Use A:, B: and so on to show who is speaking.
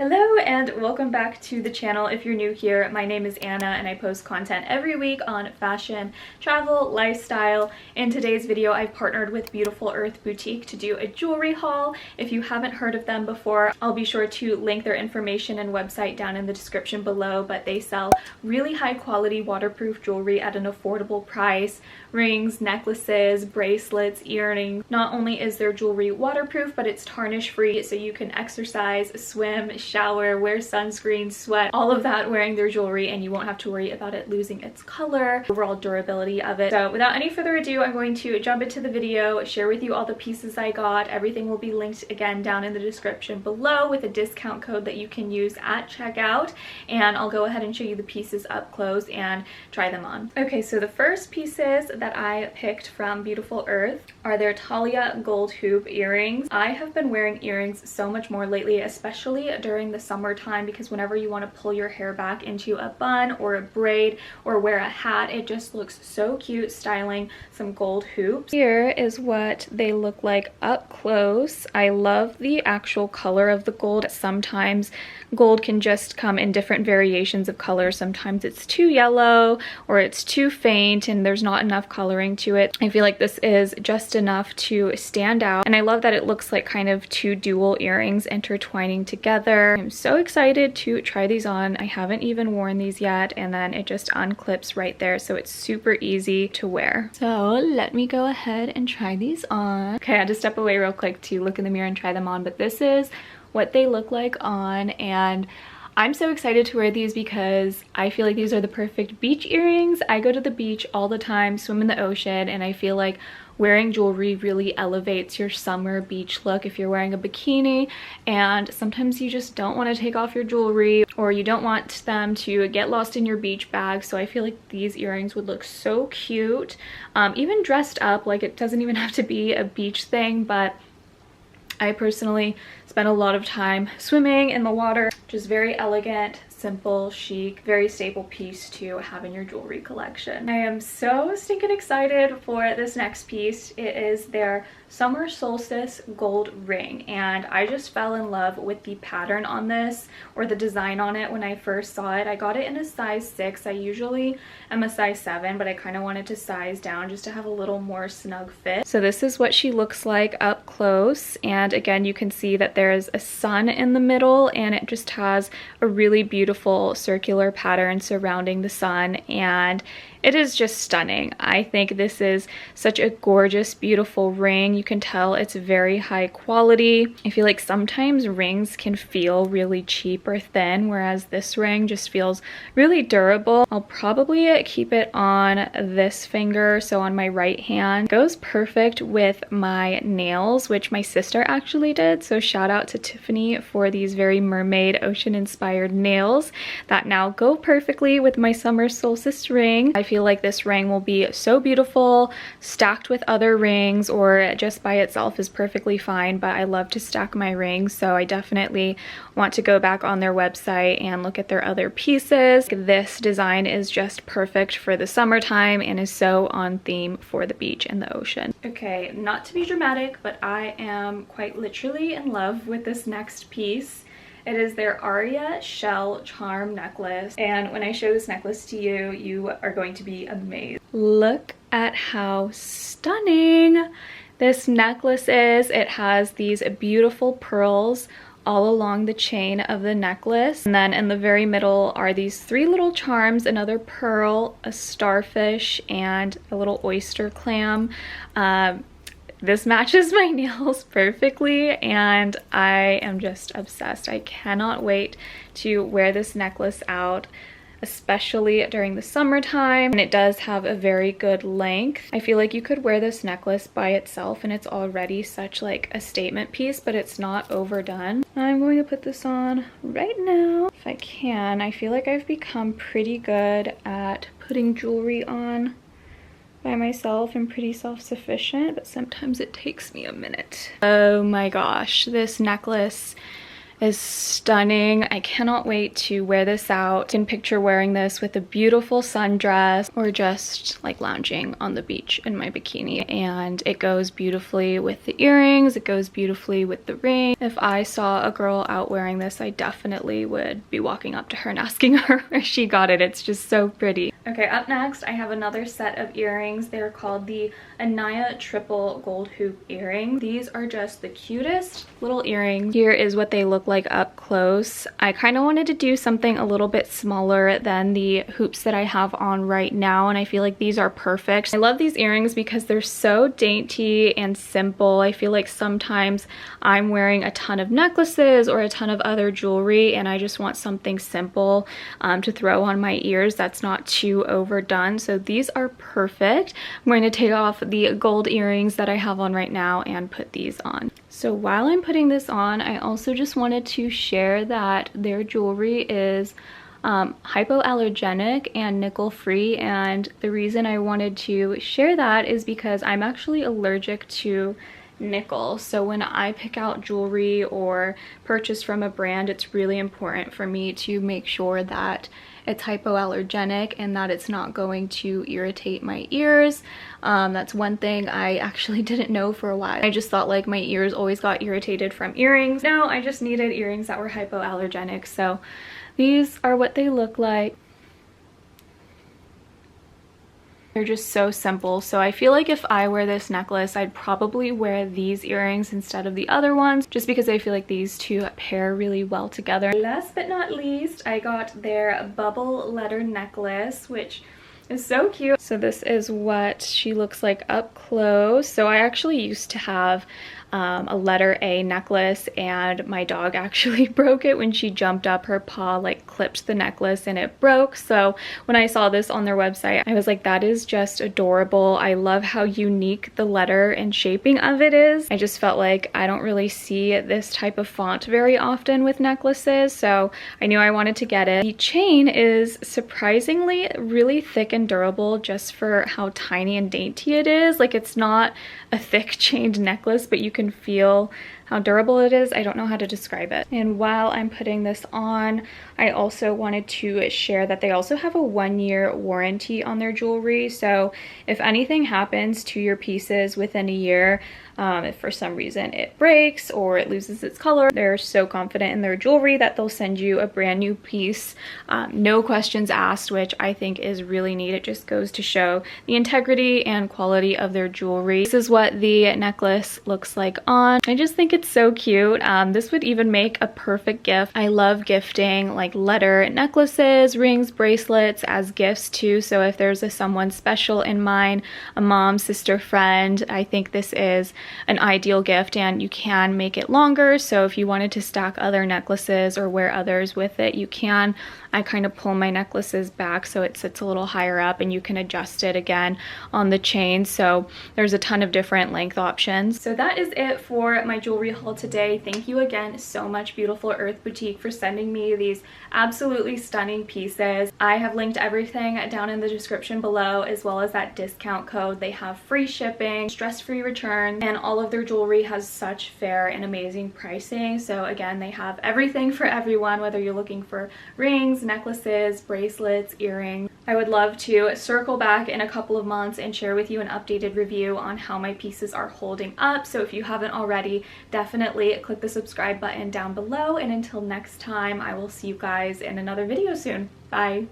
A: Hello and welcome back to the channel. If you're new here, my name is Anna and I post content every week on fashion, travel, lifestyle. In today's video, I've partnered with Beautiful Earth Boutique to do a jewelry haul. If you haven't heard of them before, I'll be sure to link their information and website down in the description below, but they sell really high quality waterproof jewelry at an affordable price. Rings, necklaces, bracelets, earrings. Not only is their jewelry waterproof, but it's tarnish free, so you can exercise, swim, shower, wear sunscreen, sweat, all of that wearing their jewelry, and you won't have to worry about it losing its color, overall durability of it. So without any further ado, I'm going to jump into the video, share with you all the pieces I got. Everything will be linked again down in the description below with a discount code that you can use at checkout, and I'll go ahead and show you the pieces up close and try them on. Okay, so the first pieces that I picked from Beautiful Earth are their Talia gold hoop earrings. I have been wearing earrings so much more lately, especially during the summertime, because whenever you want to pull your hair back into a bun or a braid or wear a hat, it just looks so cute styling some gold hoops. Here is what they look like up close. I love the actual color of the gold. Sometimes gold can just come in different variations of color. Sometimes it's too yellow or it's too faint and there's not enough coloring to it. I feel like this is just enough to stand out, and I love that it looks like kind of two dual earrings intertwining together. I'm so excited to try these on. I haven't even worn these yet, and then it just unclips right there, so it's super easy to wear. So let me go ahead and try these on. Okay, I had to step away real quick to look in the mirror and try them on, but this is what they look like on, and I'm so excited to wear these because I feel like these are the perfect beach earrings. I go to the beach all the time, swim in the ocean, and I feel like wearing jewelry really elevates your summer beach look if you're wearing a bikini, and sometimes you just don't want to take off your jewelry or you don't want them to get lost in your beach bag. So I feel like these earrings would look so cute, even dressed up. Like, it doesn't even have to be a beach thing, but I personally spend a lot of time swimming in the water. Just very elegant, simple, chic, very staple piece to have in your jewelry collection. I am so stinking excited for this next piece. It is their summer solstice gold ring, and I just fell in love with the pattern on this, or the design on it, when I first saw it. I got it in a size 6. I usually am a size 7, but I kind of wanted to size down just to have a little more snug fit. So this is what she looks like up close, and again you can see that there is a sun in the middle, and it just has a really beautiful circular pattern surrounding the sun, and it is just stunning. I think this is such a gorgeous, beautiful ring. You can tell it's very high quality. I feel like sometimes rings can feel really cheap or thin, whereas this ring just feels really durable. I'll probably keep it on this finger, so on my right hand. It goes perfect with my nails, which my sister actually did, so shout out to Tiffany for these very mermaid ocean inspired nails that now go perfectly with my summer solstice ring. I feel like this ring will be so beautiful stacked with other rings, or just by itself is perfectly fine, but I love to stack my rings, so I definitely want to go back on their website and look at their other pieces. This design is just perfect for the summertime and is so on theme for the beach and the ocean. Okay, not to be dramatic, but I am quite literally in love with this next piece. It is their Aria shell charm necklace, and when I show this necklace to you, you are going to be amazed. Look at how stunning this necklace is. It has these beautiful pearls all along the chain of the necklace, and then in the very middle are these 3 little charms, another pearl, a starfish, and a little oyster clam. This matches my nails perfectly, and I am just obsessed. I cannot wait to wear this necklace out, especially during the summertime. And it does have a very good length. I feel like you could wear this necklace by itself and it's already such like a statement piece, but it's not overdone. I'm going to put this on right now if I can. I feel like I've become pretty good at putting jewelry on by myself and pretty self-sufficient, but sometimes it takes me a minute. Oh my gosh, this necklace is stunning. I cannot wait to wear this out. I can picture wearing this with a beautiful sundress or just like lounging on the beach in my bikini. And it goes beautifully with the earrings. It goes beautifully with the ring. If I saw a girl out wearing this, I definitely would be walking up to her and asking her where she got it. It's just so pretty. Okay, up next, I have another set of earrings. They're called the annamae triple gold hoop earring. These are just the cutest little earrings. Here is what they look like up close. I kind of wanted to do something a little bit smaller than the hoops that I have on right now, and I feel like these are perfect. I love these earrings because they're so dainty and simple. I feel like sometimes I'm wearing a ton of necklaces or a ton of other jewelry, and I just want something simple to throw on my ears that's not too overdone. So these are perfect. I'm going to take off the gold earrings that I have on right now and put these on. So while I'm putting this on, I also just wanted to share that their jewelry is hypoallergenic and nickel free, and the reason I wanted to share that is because I'm actually allergic to nickel. So when I pick out jewelry or purchase from a brand, it's really important for me to make sure that it's hypoallergenic and that it's not going to irritate my ears. That's one thing I actually didn't know for a while. I just thought like my ears always got irritated from earrings. No, I just needed earrings that were hypoallergenic. So these are what they look like. They're just so simple. So I feel like if I wear this necklace, I'd probably wear these earrings instead of the other ones, just because I feel like these two pair really well together. Last but not least, I got their bubble letter necklace, which is so cute. So this is what she looks like up close. So I actually used to have a letter A necklace, and my dog actually broke it when she jumped up. Her paw like clipped the necklace and it broke. So when I saw this on their website, I was like, that is just adorable. I love how unique the letter and shaping of it is. I just felt like I don't really see this type of font very often with necklaces, so I knew I wanted to get it. The chain is surprisingly really thick and durable just for how tiny and dainty it is. Like, it's not a thick chained necklace, but you can feel how durable it is. I don't know how to describe it. And while I'm putting this on, I also wanted to share that they also have a 1-year warranty on their jewelry. So if anything happens to your pieces within a year, if for some reason it breaks or it loses its color, they're so confident in their jewelry that they'll send you a brand new piece, no questions asked, which I think is really neat. It just goes to show the integrity and quality of their jewelry. This is what the necklace looks like on. I just think it's so cute. This would even make a perfect gift. I love gifting like letter necklaces, rings, bracelets as gifts too. So if there's someone special in mind, a mom, sister, friend, I think this is an ideal gift, and you can make it longer. So if you wanted to stack other necklaces or wear others with it, you can. I kind of pull my necklaces back so it sits a little higher up, and you can adjust it again on the chain. So there's a ton of different length options. So that is it for my jewelry haul today. Thank you again so much, Beautiful Earth Boutique, for sending me these absolutely stunning pieces. I have linked everything down in the description below, as well as that discount code. They have free shipping, stress-free return, and all of their jewelry has such fair and amazing pricing. So again, they have everything for everyone, whether you're looking for rings, necklaces, bracelets, earrings. I would love to circle back in a couple of months and share with you an updated review on how my pieces are holding up. So if you haven't already, definitely click the subscribe button down below. And until next time, I will see you guys in another video soon. Bye.